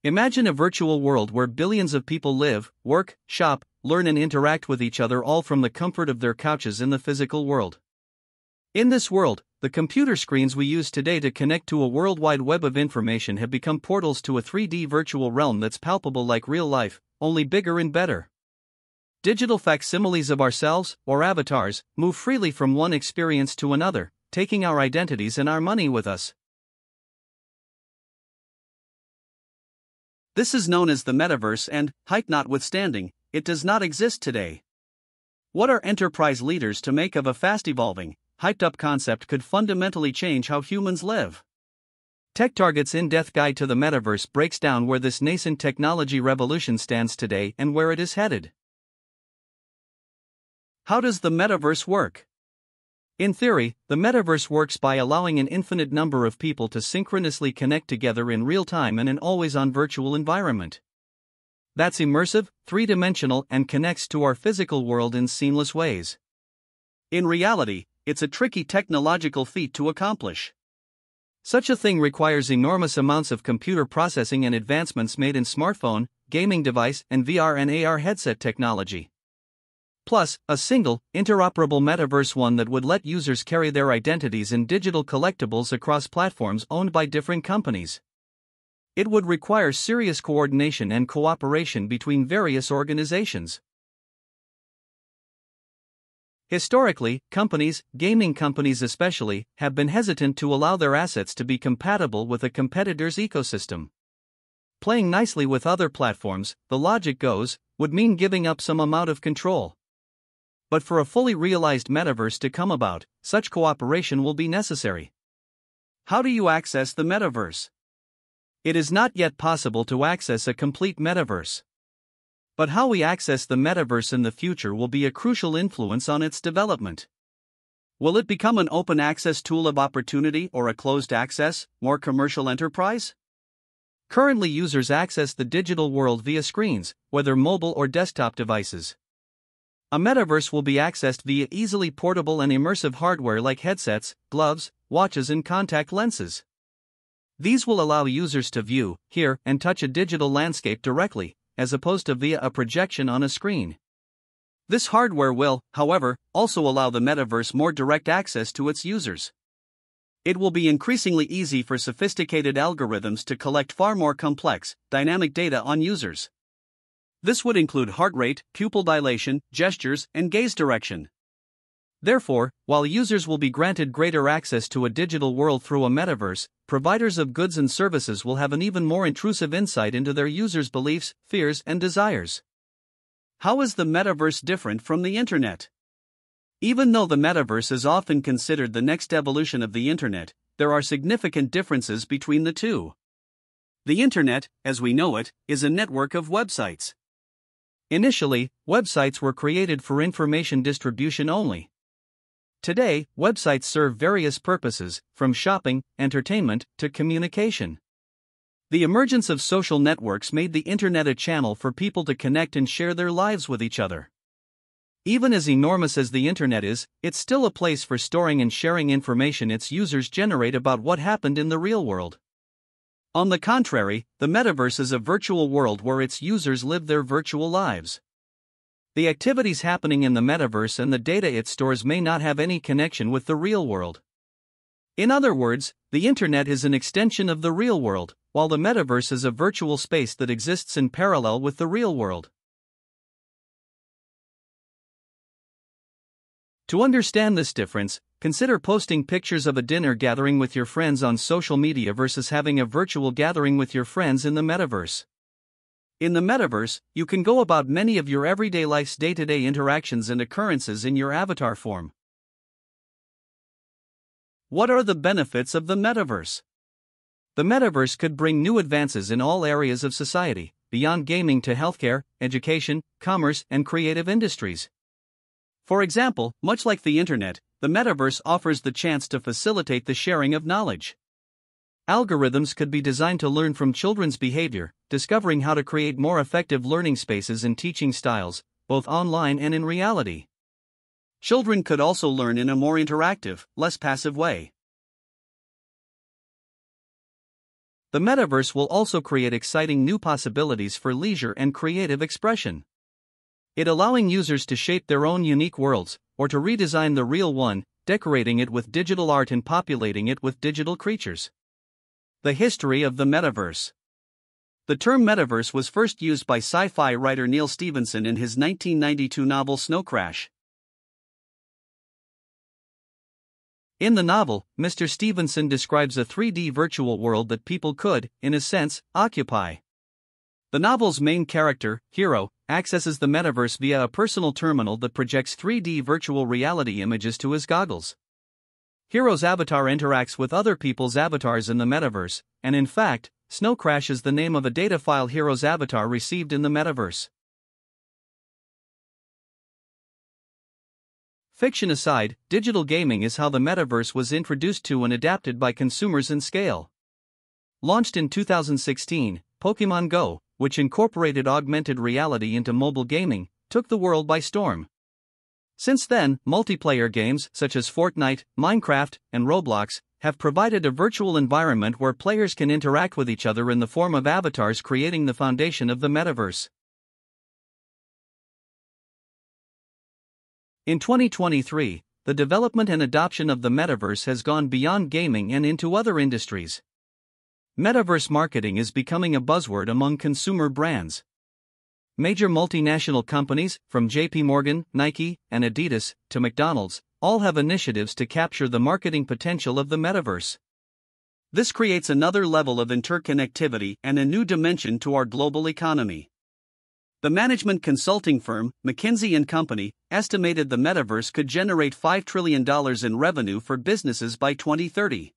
Imagine a virtual world where billions of people live, work, shop, learn and interact with each other all from the comfort of their couches in the physical world. In this world, the computer screens we use today to connect to a worldwide web of information have become portals to a 3D virtual realm that's palpable like real life, only bigger and better. Digital facsimiles of ourselves, or avatars, move freely from one experience to another, taking our identities and our money with us. This is known as the Metaverse and, hype notwithstanding, it does not exist today. What are enterprise leaders to make of a fast-evolving, hyped-up concept could fundamentally change how humans live? TechTarget's in-depth guide to the Metaverse breaks down where this nascent technology revolution stands today and where it is headed. How does the Metaverse work? In theory, the Metaverse works by allowing an infinite number of people to synchronously connect together in real time in an always-on virtual environment. That's immersive, three-dimensional, and connects to our physical world in seamless ways. In reality, it's a tricky technological feat to accomplish. Such a thing requires enormous amounts of computer processing and advancements made in smartphone, gaming device, and VR and AR headset technology. Plus, a single, interoperable metaverse, one that would let users carry their identities and digital collectibles across platforms owned by different companies. It would require serious coordination and cooperation between various organizations. Historically, companies, gaming companies especially, have been hesitant to allow their assets to be compatible with a competitor's ecosystem. Playing nicely with other platforms, the logic goes, would mean giving up some amount of control. But for a fully realized metaverse to come about, such cooperation will be necessary. How do you access the metaverse? It is not yet possible to access a complete metaverse. But how we access the metaverse in the future will be a crucial influence on its development. Will it become an open access tool of opportunity or a closed access, more commercial enterprise? Currently, users access the digital world via screens, whether mobile or desktop devices. A metaverse will be accessed via easily portable and immersive hardware like headsets, gloves, watches, and contact lenses. These will allow users to view, hear, and touch a digital landscape directly, as opposed to via a projection on a screen. This hardware will, however, also allow the metaverse more direct access to its users. It will be increasingly easy for sophisticated algorithms to collect far more complex, dynamic data on users. This would include heart rate, pupil dilation, gestures, and gaze direction. Therefore, while users will be granted greater access to a digital world through a metaverse, providers of goods and services will have an even more intrusive insight into their users' beliefs, fears, and desires. How is the metaverse different from the internet? Even though the metaverse is often considered the next evolution of the internet, there are significant differences between the two. The internet, as we know it, is a network of websites. Initially, websites were created for information distribution only. Today, websites serve various purposes, from shopping, entertainment, to communication. The emergence of social networks made the internet a channel for people to connect and share their lives with each other. Even as enormous as the internet is, it's still a place for storing and sharing information its users generate about what happened in the real world. On the contrary, the metaverse is a virtual world where its users live their virtual lives. The activities happening in the metaverse and the data it stores may not have any connection with the real world. In other words, the internet is an extension of the real world, while the metaverse is a virtual space that exists in parallel with the real world. To understand this difference, consider posting pictures of a dinner gathering with your friends on social media versus having a virtual gathering with your friends in the metaverse. In the metaverse, you can go about many of your everyday life's day-to-day interactions and occurrences in your avatar form. What are the benefits of the metaverse? The metaverse could bring new advances in all areas of society, beyond gaming to healthcare, education, commerce, and creative industries. For example, much like the internet, the metaverse offers the chance to facilitate the sharing of knowledge. Algorithms could be designed to learn from children's behavior, discovering how to create more effective learning spaces and teaching styles, both online and in reality. Children could also learn in a more interactive, less passive way. The metaverse will also create exciting new possibilities for leisure and creative expression. It allowing users to shape their own unique worlds, or to redesign the real one, decorating it with digital art and populating it with digital creatures. The history of the metaverse. The term metaverse was first used by sci-fi writer Neil Stephenson in his 1992 novel Snow Crash. In the novel, Mr. Stevenson describes a 3D virtual world that people could, in a sense, occupy. The novel's main character, Hero, accesses the metaverse via a personal terminal that projects 3D virtual reality images to his goggles. Hero's avatar interacts with other people's avatars in the metaverse, and in fact, Snow Crash is the name of a data file Hero's avatar received in the metaverse. Fiction aside, digital gaming is how the metaverse was introduced to and adapted by consumers in scale. Launched in 2016, Pokémon Go, which incorporated augmented reality into mobile gaming, took the world by storm. Since then, multiplayer games such as Fortnite, Minecraft, and Roblox have provided a virtual environment where players can interact with each other in the form of avatars, creating the foundation of the metaverse. In 2023, the development and adoption of the metaverse has gone beyond gaming and into other industries. Metaverse marketing is becoming a buzzword among consumer brands. Major multinational companies, from JP Morgan, Nike, and Adidas, to McDonald's, all have initiatives to capture the marketing potential of the metaverse. This creates another level of interconnectivity and a new dimension to our global economy. The management consulting firm, McKinsey & Company, estimated the metaverse could generate $5 trillion in revenue for businesses by 2030.